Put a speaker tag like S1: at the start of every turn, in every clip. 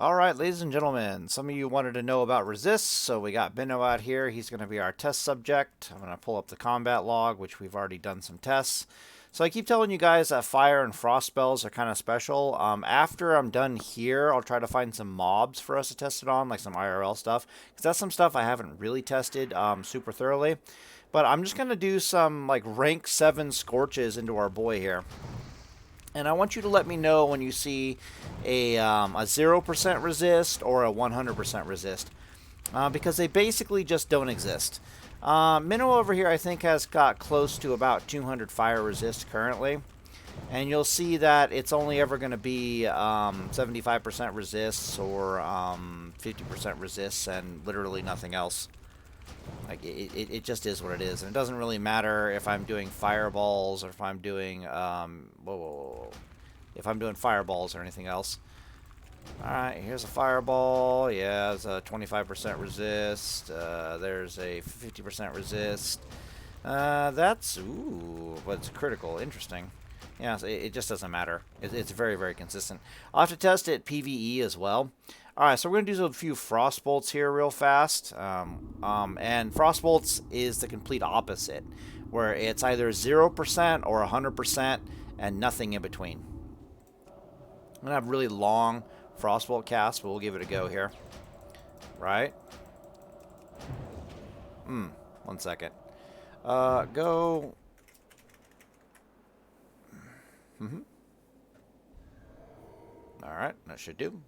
S1: Alright, ladies and gentlemen, some of you wanted to know about resists, so we got Benno out here. He's going to be our test subject. I'm going to pull up the combat log, which we've already done some tests. So I keep telling you guys that fire and frost spells are kind of special. After I'm done here, I'll try to find some mobs for us to test it on, like some IRL stuff, because that's some stuff I haven't really tested super thoroughly. But I'm just going to do some like rank 7 scorches into our boy here. And I want you to let me know when you see a 0% resist or a 100% resist. Because they basically just don't exist. Minnow over here I think has got close to about 200 fire resist currently. And you'll see that it's only ever going to be 75% resists or 50% resists and literally nothing else. Like it just is what it is, and it doesn't really matter if I'm doing fireballs or if I'm doing if I'm doing fireballs or anything else. All right, here's a fireball. Yeah, it's a 25% resist. There's a 50% resist. That's but it's critical. Interesting. Yeah, so it just doesn't matter. It's very, very consistent. I'll have to test it PvE as well. Alright, so we're going to do a few frost bolts here real fast. And frost bolts is the complete opposite, where it's either 0% or 100% and nothing in between. I'm going to have really long frost bolt casts, but we'll give it a go here. Right? 1 second. Go... Alright, that should do.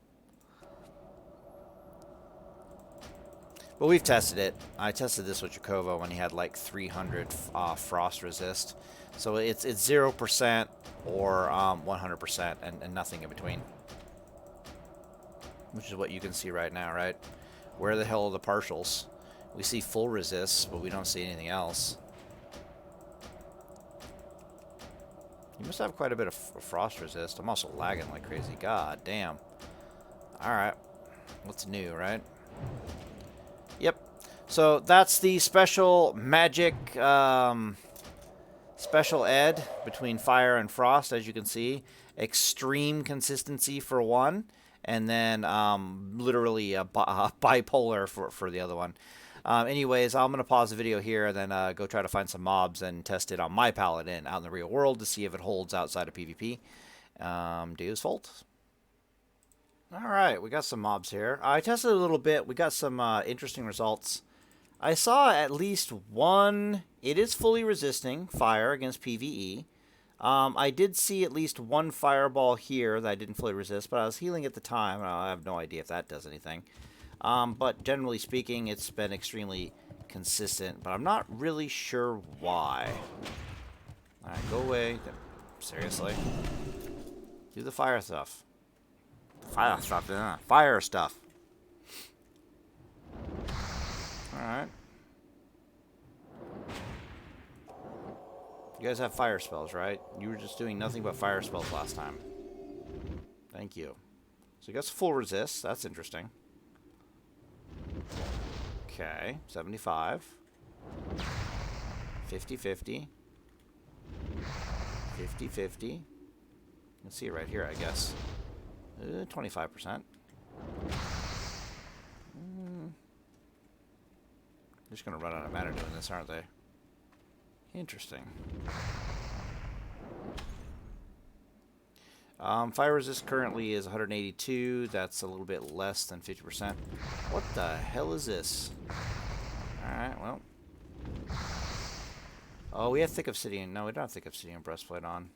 S1: But we've tested it. I tested this with Jacovo when he had like 300 frost resist. So it's 0% or 100% and nothing in between. Which is what you can see right now, right? Where the hell are the partials? We see full resists, but we don't see anything else. You must have quite a bit of frost resist. I'm also lagging like crazy. God damn. Alright. What's new, right? Yep. So that's the special magic special ed between fire and frost, as you can see. Extreme consistency for one, and then literally a bipolar for the other one. Anyways, I'm going to pause the video here and then go try to find some mobs and test it on my paladin out in the real world to see if it holds outside of PvP. Deus Volt. Alright, we got some mobs here. I tested a little bit. We got some interesting results. I saw at least one. It is fully resisting fire against PvE. I did see at least one fireball here that I didn't fully resist, but I was healing at the time. I have no idea if that does anything. But generally speaking, it's been extremely consistent, but I'm not really sure why. Alright, go away. Seriously. Do the fire stuff. Fire stuff, yeah. Fire stuff. Alright. You guys have fire spells, right? You were just doing nothing but fire spells last time. Thank you. So you got full resist. That's interesting. Okay. 75. 50-50. 50-50. You can see it right here, I guess. 25%. They're just going to run out of mana doing this, aren't they? Interesting. Fire resist currently is 182. That's a little bit less than 50%. What the hell is this? Alright, well. Oh, we have Thick Obsidian. No, we don't have Thick Obsidian breastplate on.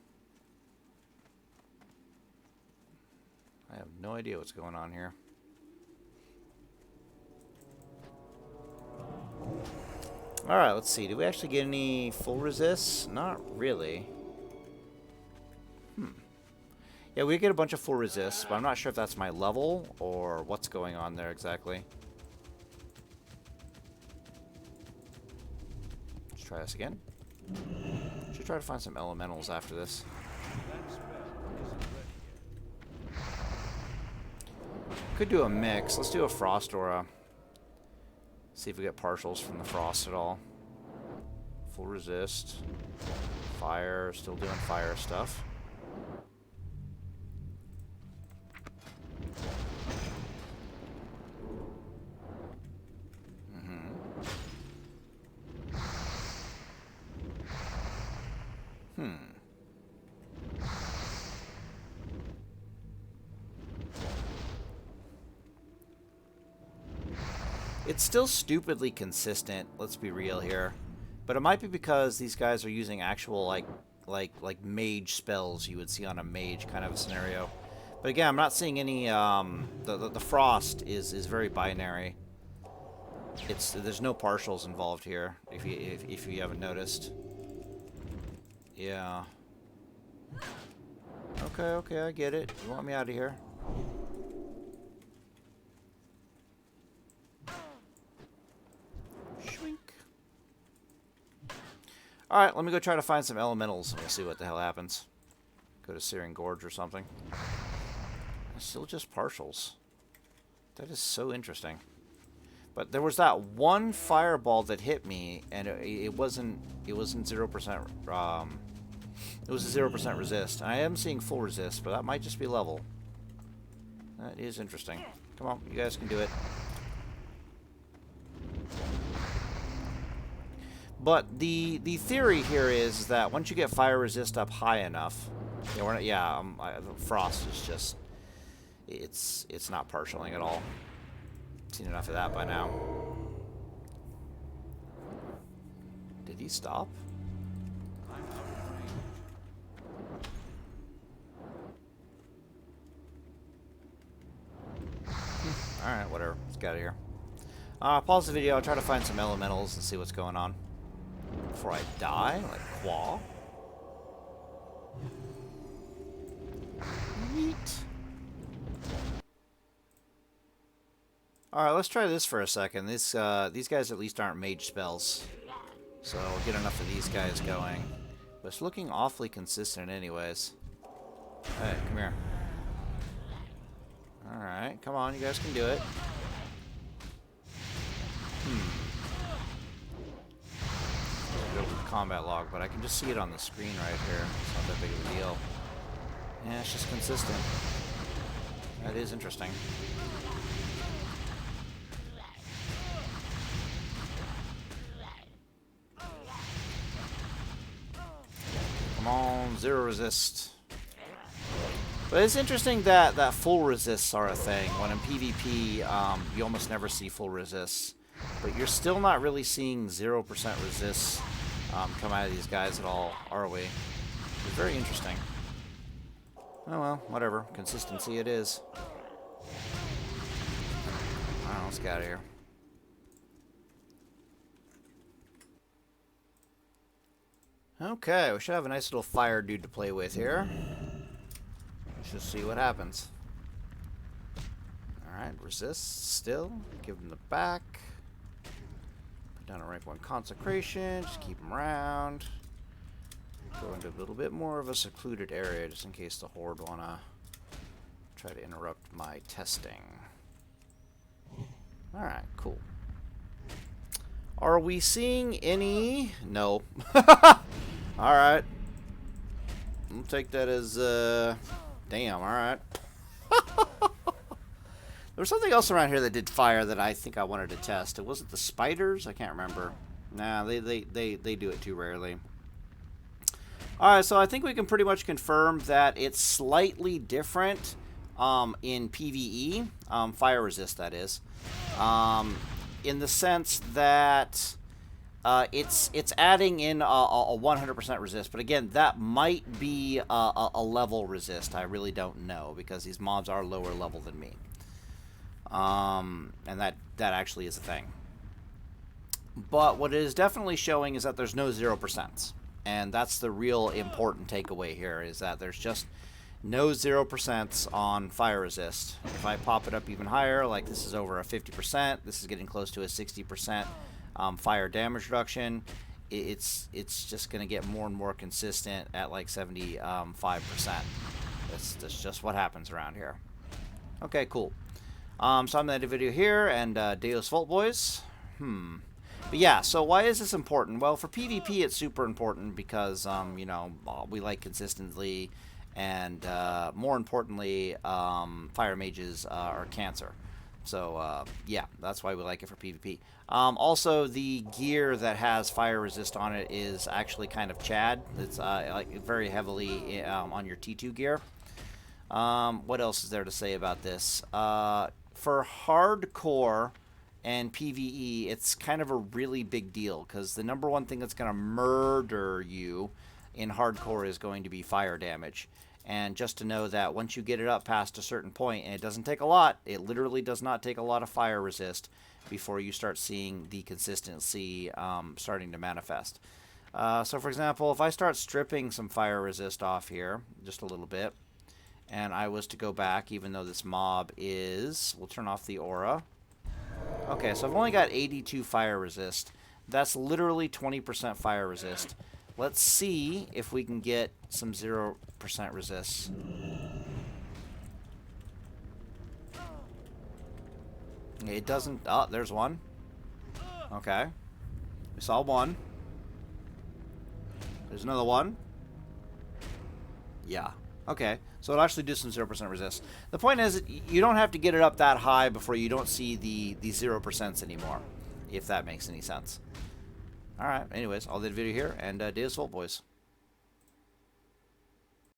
S1: I have no idea what's going on here. Alright, let's see. Did we actually get any full resists? Not really. Yeah, we get a bunch of full resists, but I'm not sure if that's my level or what's going on there exactly. Let's try this again. Should try to find some elementals after this. Could do a mix. Let's do a frost aura. See if we get partials from the frost at all. Full resist. Fire. Still doing fire stuff. It's still stupidly consistent, let's be real here. But it might be because these guys are using actual, like mage spells you would see on a mage kind of a scenario. But again, I'm not seeing any, the frost is very binary. There's no partials involved here, if you haven't noticed. Yeah. Okay, I get it. You want me out of here? Shwink. Alright, let me go try to find some elementals, and we'll see what the hell happens. Go to Searing Gorge or something. It's still just partials. That is so interesting. But there was that one fireball that hit me, and it wasn't 0%. It was a 0% resist. I am seeing full resist, but that might just be level. That is interesting. Come on, you guys can do it. But the theory here is that once you get fire resist up high enough, yeah, we're not, frost is just it's not partialing at all. Seen enough of that by now. Did he stop? Alright, whatever. Let's get out of here. Pause the video. I'll try to find some elementals and see what's going on. Before I die? Like Quaw? Neat. Alright, let's try this for a second. These guys at least aren't mage spells. So we'll get enough of these guys going. But it's looking awfully consistent anyways. Hey, come here. Alright, come on, you guys can do it. Go with the combat log, but I can just see it on the screen right here. It's not that big of a deal. Yeah, it's just consistent. That is interesting. Come on, zero resist. But it's interesting that full resists are a thing. When in PvP, you almost never see full resists. But you're still not really seeing 0% resists come out of these guys at all, are we? It's very interesting. Oh well, whatever. Consistency it is. Alright, let's get out of here. Okay, we should have a nice little fire dude to play with here. Let's just see what happens. Alright, resist still. Give him the back. Put down a rank 1 consecration. Just keep him around. Go into a little bit more of a secluded area just in case the horde wanna try to interrupt my testing. Alright, cool. Are we seeing any? No. Alright. I'll take that as, damn, alright. There was something else around here that did fire that I think I wanted to test. It wasn't the spiders? I can't remember. Nah, they do it too rarely. Alright, so I think we can pretty much confirm that it's slightly different in PvE. Fire resist, that is. In the sense that it's adding in a 100% resist, but again, that might be a level resist. I really don't know because these mobs are lower level than me, and that actually is a thing. But what it is definitely showing is that there's no 0%, and that's the real important takeaway here: is that there's just no 0% on fire resist. If I pop it up even higher, like this is over a 50%, this is getting close to a 60% fire damage reduction. It's just going to get more and more consistent at like 75%. That's just what happens around here. Okay, cool. So I'm going to end the video here, and Deus Volt, boys. But yeah, so why is this important? Well, for PvP, it's super important because, you know, we like consistency. And more importantly, fire mages are cancer. So yeah, that's why we like it for PvP. Also, the gear that has fire resist on it is actually kind of Chad. It's like very heavily on your T2 gear. What else is there to say about this? For hardcore and PvE, it's kind of a really big deal because the number one thing that's going to murder you in hardcore is going to be fire damage. And just to know that once you get it up past a certain point, and it doesn't take a lot, it literally does not take a lot of fire resist before you start seeing the consistency starting to manifest. So for example, if I start stripping some fire resist off here, just a little bit, and I was to go back, even though this mob is, we'll turn off the aura. Okay, so I've only got 82 fire resist. That's literally 20% fire resist. Let's see if we can get some 0% resist. It doesn't... Oh, there's one. Okay. We saw one. There's another one. Yeah. Okay. So it'll actually do some 0% resist. The point is, you don't have to get it up that high before you don't see the 0% anymore, if that makes any sense. Alright, anyways, I'll end the video here, and Day of Salt, boys.